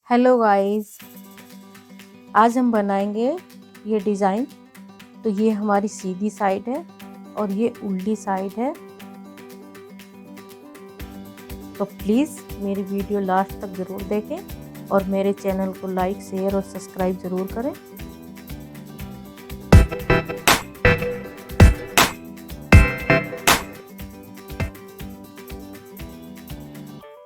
Hello guys, आज हम बनाएंगे ये डिज़ाइन। तो ये हमारी सीधी साइड है और ये उल्टी साइड है। तो प्लीज़ मेरी वीडियो लास्ट तक ज़रूर देखें और मेरे चैनल को लाइक, शेयर और सब्सक्राइब ज़रूर करें।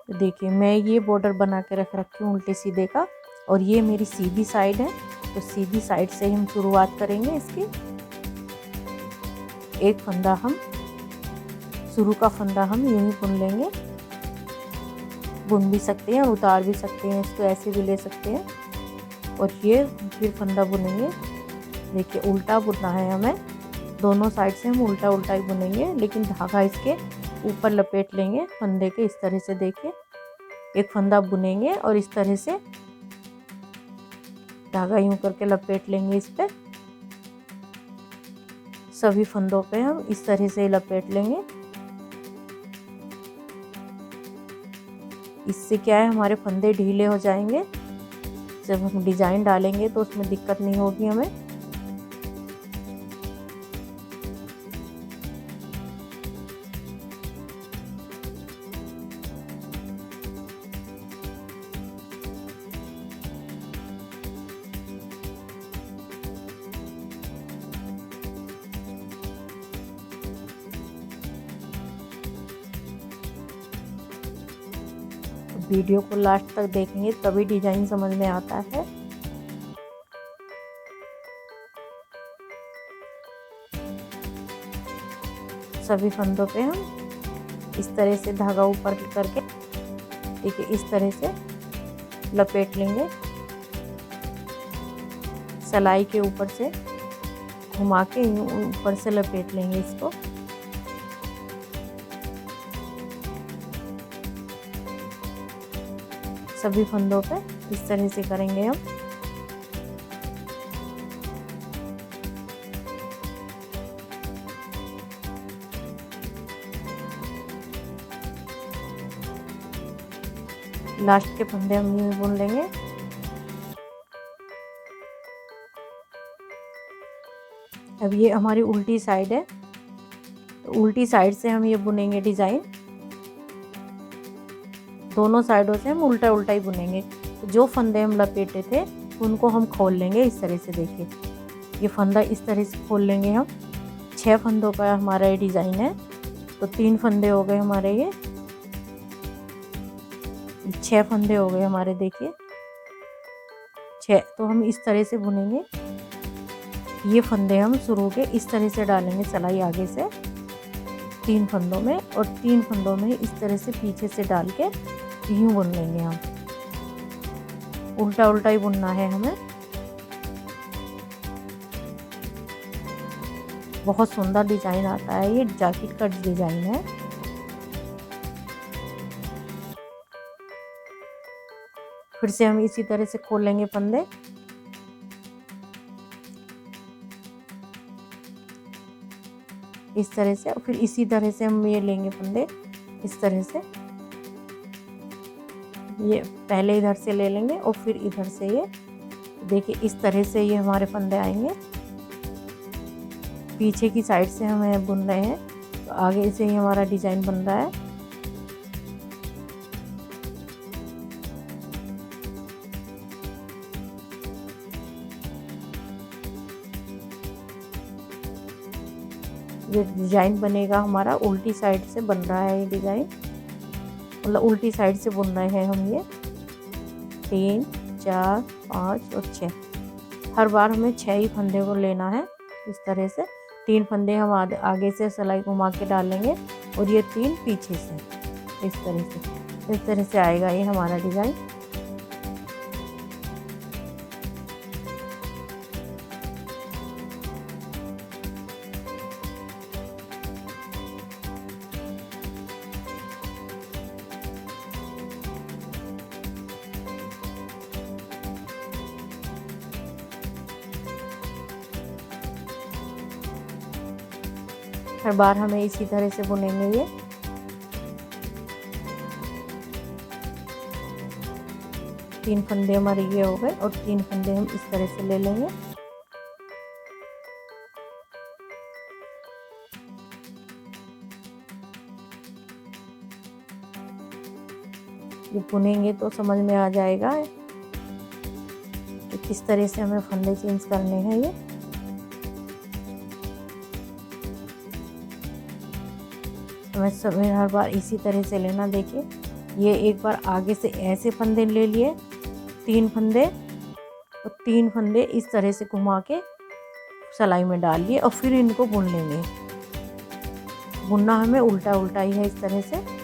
तो देखिए, मैं ये बॉर्डर बना के रख रखी हूँ उल्टे सीधे का, और ये मेरी सीधी साइड है। तो सीधी साइड से हम शुरुआत करेंगे इसकी। एक फंदा हम शुरू का फंदा हम यूं ही बुन लेंगे। बुन भी सकते हैं और उतार भी सकते हैं, इसको ऐसे भी ले सकते हैं। और ये फिर फंदा बुनेंगे। देखिए, उल्टा बुनना है हमें, दोनों साइड से हम उल्टा उल्टा ही बुनेंगे, लेकिन धागा इसके ऊपर लपेट लेंगे फंदे के। इस तरह से देखिए, एक फंदा बुनेंगे और इस तरह से धागा यूं करके लपेट लेंगे इस पे। सभी फंदों पे हम इस तरह से लपेट लेंगे। इससे क्या है, हमारे फंदे ढीले हो जाएंगे। जब हम डिजाइन डालेंगे तो उसमें दिक्कत नहीं होगी हमें। वीडियो को लास्ट तक देखेंगे तभी डिजाइन समझ में आता है। सभी फंदों पे हम इस तरह से धागा ऊपर करके, देखिए, इस तरह से लपेट लेंगे। सिलाई के ऊपर से घुमा के ऊपर से लपेट लेंगे इसको। सभी फंदों पे इस तरह से करेंगे हम। लास्ट के फंदे हम यूं बुन लेंगे। अब ये हमारी उल्टी साइड है, तो उल्टी साइड से हम ये बुनेंगे डिजाइन। दोनों साइडों से हम उल्टा उल्टा ही बुनेंगे। तो जो फंदे हम लपेटे थे उनको हम खोल लेंगे इस तरह से। देखिए, ये फंदा इस तरह से खोल लेंगे हम। 6 फंदों का हमारा ये डिज़ाइन है। तो 3 फंदे हो गए हमारे, ये 6 फंदे हो गए हमारे। देखिए 6। तो हम इस तरह से बुनेंगे। ये फंदे हम शुरू के इस तरह से डालेंगे सिलाई आगे से 3 फंदों में, और 3 फंदों में इस तरह से पीछे से डाल के यूं बुन लेंगे हम। उल्टा उल्टा ही बुनना है हमें। बहुत सुंदर डिजाइन आता है, ये जैकेट का डिजाइन है। फिर से हम इसी तरह से खोल लेंगे फंदे। इस तरह से, और फिर इसी तरह से हम ये लेंगे फंदे इस तरह से। ये पहले इधर से ले लेंगे और फिर इधर से ये, देखिए, इस तरह से ये हमारे फंदे आएंगे। पीछे की साइड से हमें बुन रहे हैं, तो आगे से ही हमारा डिजाइन बन रहा है। ये डिजाइन बनेगा हमारा, उल्टी साइड से बन रहा है ये डिजाइन, मतलब उल्टी साइड से बुन रहे हैं हम ये। 3, 4, 5 और 6। हर बार हमें 6 ही फंदे को लेना है इस तरह से। 3 फंदे हम आगे से सिलाई घुमा के डालेंगे और ये 3 पीछे से। इस तरह से आएगा ये हमारा डिज़ाइन। हर बार हमें इसी तरह से बुनेंगे ये। 3 फंदे हमारे ये हो गए और 3 फंदे हम इस तरह से ले लेंगे। ये बुनेंगे तो समझ में आ जाएगा कि किस तरह से हमें फंदे चेंज करने हैं। ये हमें सब हर बार इसी तरह से लेना। देखिए ये एक बार आगे से ऐसे फंदे ले लिए 3 फंदे और 3 फंदे इस तरह से घुमा के सिलाई में डाल लिए और फिर इनको बुन लेंगे। बुनना हमें उल्टा उल्टा ही है इस तरह से।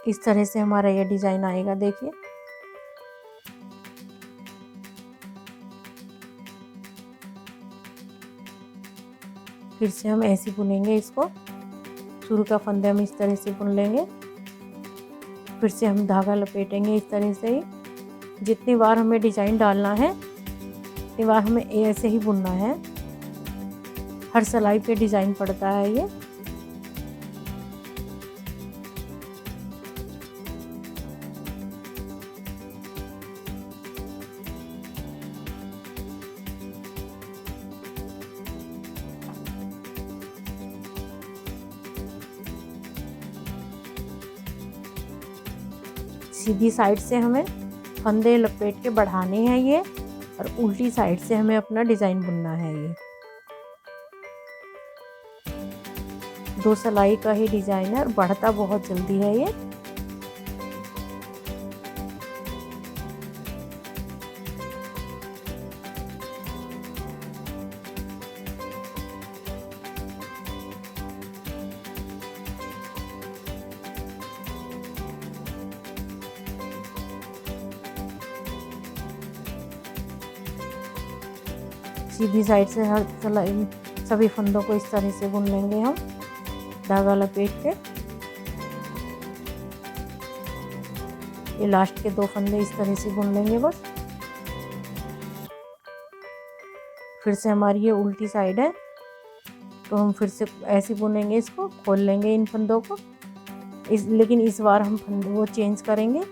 इस तरह से हमारा ये डिज़ाइन आएगा। देखिए फिर से हम ऐसे बुनेंगे इसको। शुरू का फंदे हम इस तरह से बुन लेंगे, फिर से हम धागा लपेटेंगे इस तरह से ही। जितनी बार हमें डिज़ाइन डालना है उतनी बार हमें ऐसे ही बुनना है। हर सिलाई पे डिज़ाइन पड़ता है ये। सीधी साइड से हमें फंदे लपेट के बढ़ाने हैं ये, और उल्टी साइड से हमें अपना डिज़ाइन बुनना है। ये 2 सिलाई का ही डिज़ाइन है और बढ़ता बहुत जल्दी है ये। सीधी साइड से हर सिलाई सभी फंदों को इस तरह से बुन लेंगे हम धागा लपेट के। ये लास्ट के 2 फंदे इस तरह से बुन लेंगे बस। फिर से हमारी ये उल्टी साइड है तो हम फिर से ऐसे बुनेंगे, इसको खोल लेंगे इन फंदों को। लेकिन इस बार हम फंदे वो चेंज करेंगे।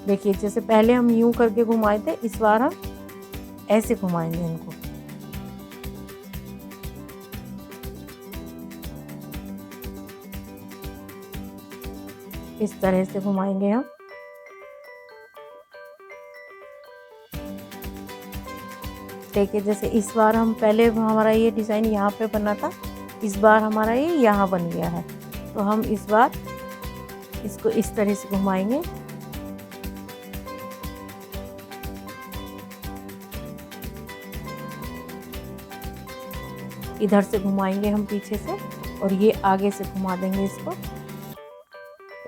देखिए जैसे पहले हम यूं करके घुमाए थे, इस बार हम ऐसे घुमाएंगे इनको। इस तरह से घुमाएंगे हम। देखिए जैसे इस बार हम पहले हमारा ये डिज़ाइन यहाँ पे बना था, इस बार हमारा ये यहाँ बन गया है। तो हम इस बार इसको इस तरह से घुमाएंगे। इधर से घुमाएंगे हम पीछे से और ये आगे से घुमा देंगे इसको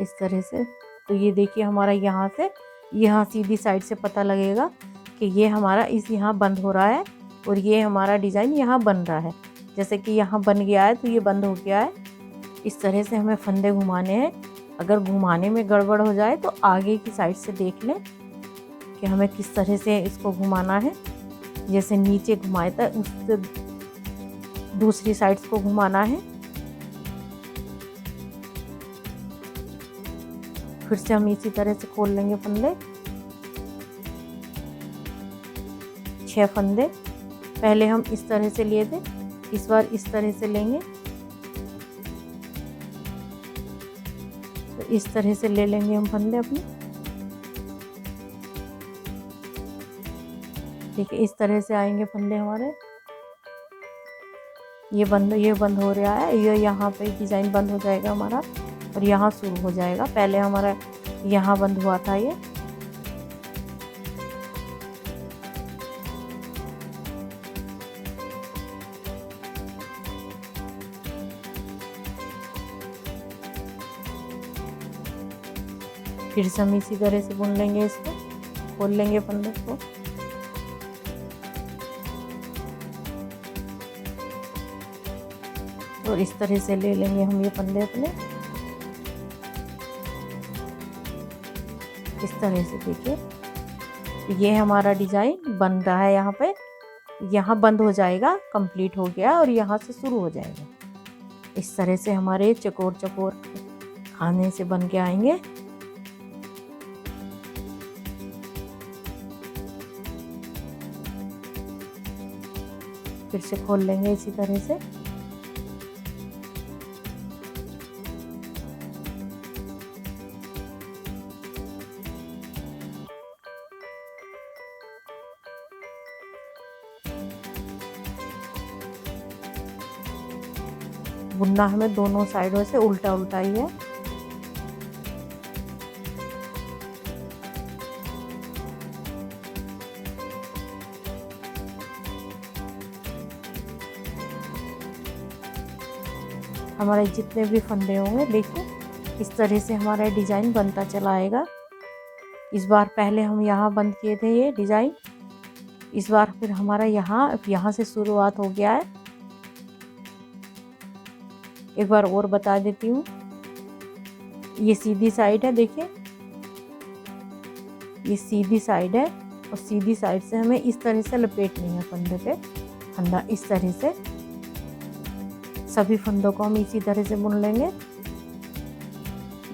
इस तरह से। तो ये देखिए हमारा यहाँ से यहाँ सीधी साइड से पता लगेगा कि ये हमारा इस यहाँ बंद हो रहा है और ये हमारा डिज़ाइन यहाँ बन रहा है। जैसे कि यहाँ बन गया है तो ये बंद हो गया है। इस तरह से हमें फंदे घुमाने हैं। अगर घुमाने में गड़बड़ हो जाए तो आगे की साइड से देख लें कि हमें किस तरह से इसको घुमाना है। जैसे नीचे घुमाए था उससे दूसरी साइड्स को घुमाना है। फिर से हम इसी तरह से खोल लेंगे फंदे। 6 फंदे पहले हम इस तरह से लिए थे, इस बार इस तरह से लेंगे। तो इस तरह से ले लेंगे हम फंदे अपने। देखिए इस तरह से आएंगे फंदे हमारे। ये बंद हो रहा है, ये यहाँ पे डिज़ाइन बंद हो जाएगा हमारा और यहाँ शुरू हो जाएगा। पहले हमारा यहाँ बंद हुआ था ये। फिर से हम इसी तरह से बुन लेंगे इसको, खोल लेंगे फंदे को। और इस तरह से ले लेंगे हम ये फंदे अपने, इस तरह से। देखिए ये हमारा डिजाइन बन रहा है। यहाँ पे यहाँ बंद हो जाएगा, कंप्लीट हो गया, और यहाँ से शुरू हो जाएगा। इस तरह से हमारे चकोर चकोर खाने से बन के आएंगे। फिर से खोल लेंगे इसी तरह से। बुनना हमें दोनों साइडों से उल्टा उल्टा ही है। हमारे जितने भी फंदे होंगे, देखिए इस तरह से हमारा डिजाइन बनता चला आएगा। इस बार पहले हम यहाँ बंद किए थे ये डिजाइन, इस बार फिर हमारा यहाँ से शुरुआत हो गया है। एक बार और बता देती हूँ, ये सीधी साइड है, देखिए ये सीधी साइड है, और सीधी साइड से हमें इस तरह से लपेटनी है फंदे पे। फंदा इस तरह से, सभी फंदों को हम इसी तरह से बुन लेंगे,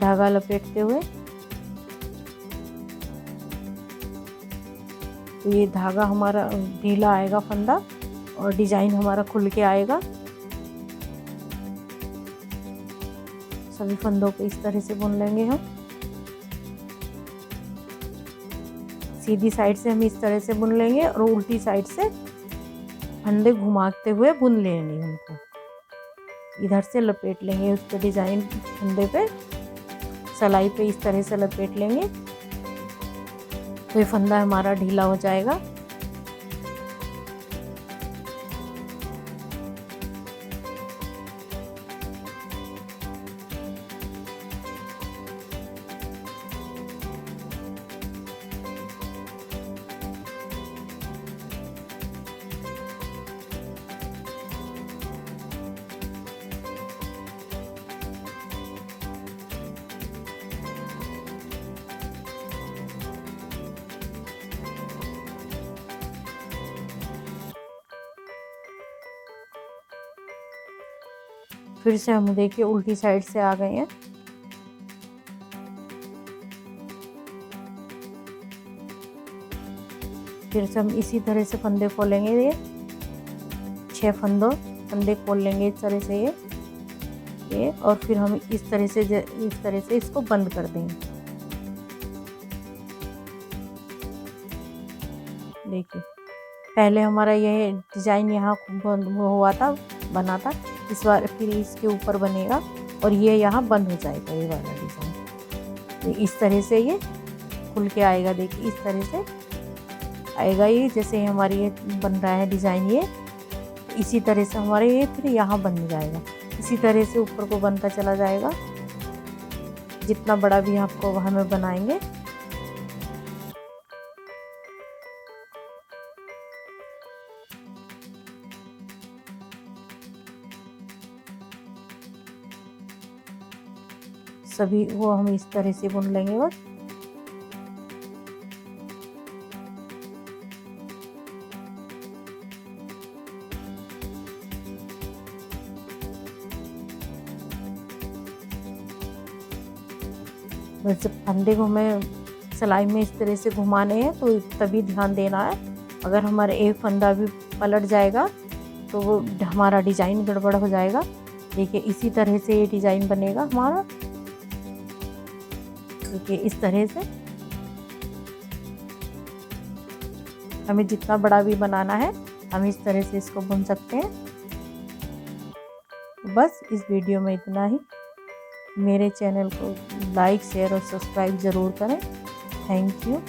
धागा लपेटते हुए। तो ये धागा हमारा ढीला आएगा फंदा, और डिजाइन हमारा खुल के आएगा। सभी फंदों को इस तरह से बुन लेंगे हम। सीधी साइड से हम इस तरह से बुन लेंगे, और उल्टी साइड से फंदे घुमाते हुए बुन लेंगे। हमको इधर से लपेट लेंगे उस पे, डिजाइन फंदे पे सलाई पे इस तरह से लपेट लेंगे, तो ये फंदा हमारा ढीला हो जाएगा। फिर से हम देखिए उल्टी साइड से आ गए हैं। फिर से हम इसी तरह से फंदे खोलेंगे, ये 6 फंदे खोल लेंगे इस तरह से ये, और फिर हम इस तरह से इसको बंद कर देंगे। देखिए पहले हमारा ये डिजाइन यहाँ हुआ था, बना था, इस बार फिर इसके ऊपर बनेगा, और ये यहाँ बंद हो जाएगा ये वाला डिजाइन। इस तरह से ये खुल के आएगा। देखिए इस तरह से आएगा ये, जैसे हमारी ये बन रहा है डिजाइन, ये इसी तरह से हमारे ये फिर यहाँ बन जाएगा। इसी तरह से ऊपर को बनता चला जाएगा, जितना बड़ा भी आपको हमें बनाएंगे। सभी वो हम इस तरह से बुन लेंगे बस। वैसे फंदे को हमें सिलाई में इस तरह से घुमाने हैं, तो तभी ध्यान देना है। अगर हमारा एक फंदा भी पलट जाएगा तो वो हमारा डिजाइन गड़बड़ हो जाएगा। देखिए इसी तरह से ये डिजाइन बनेगा हमारा। देखिए इस तरह से हमें जितना बड़ा भी बनाना है, हम इस तरह से इसको बुन सकते हैं। बस इस वीडियो में इतना ही। मेरे चैनल को लाइक, शेयर और सब्सक्राइब ज़रूर करें। Thank you.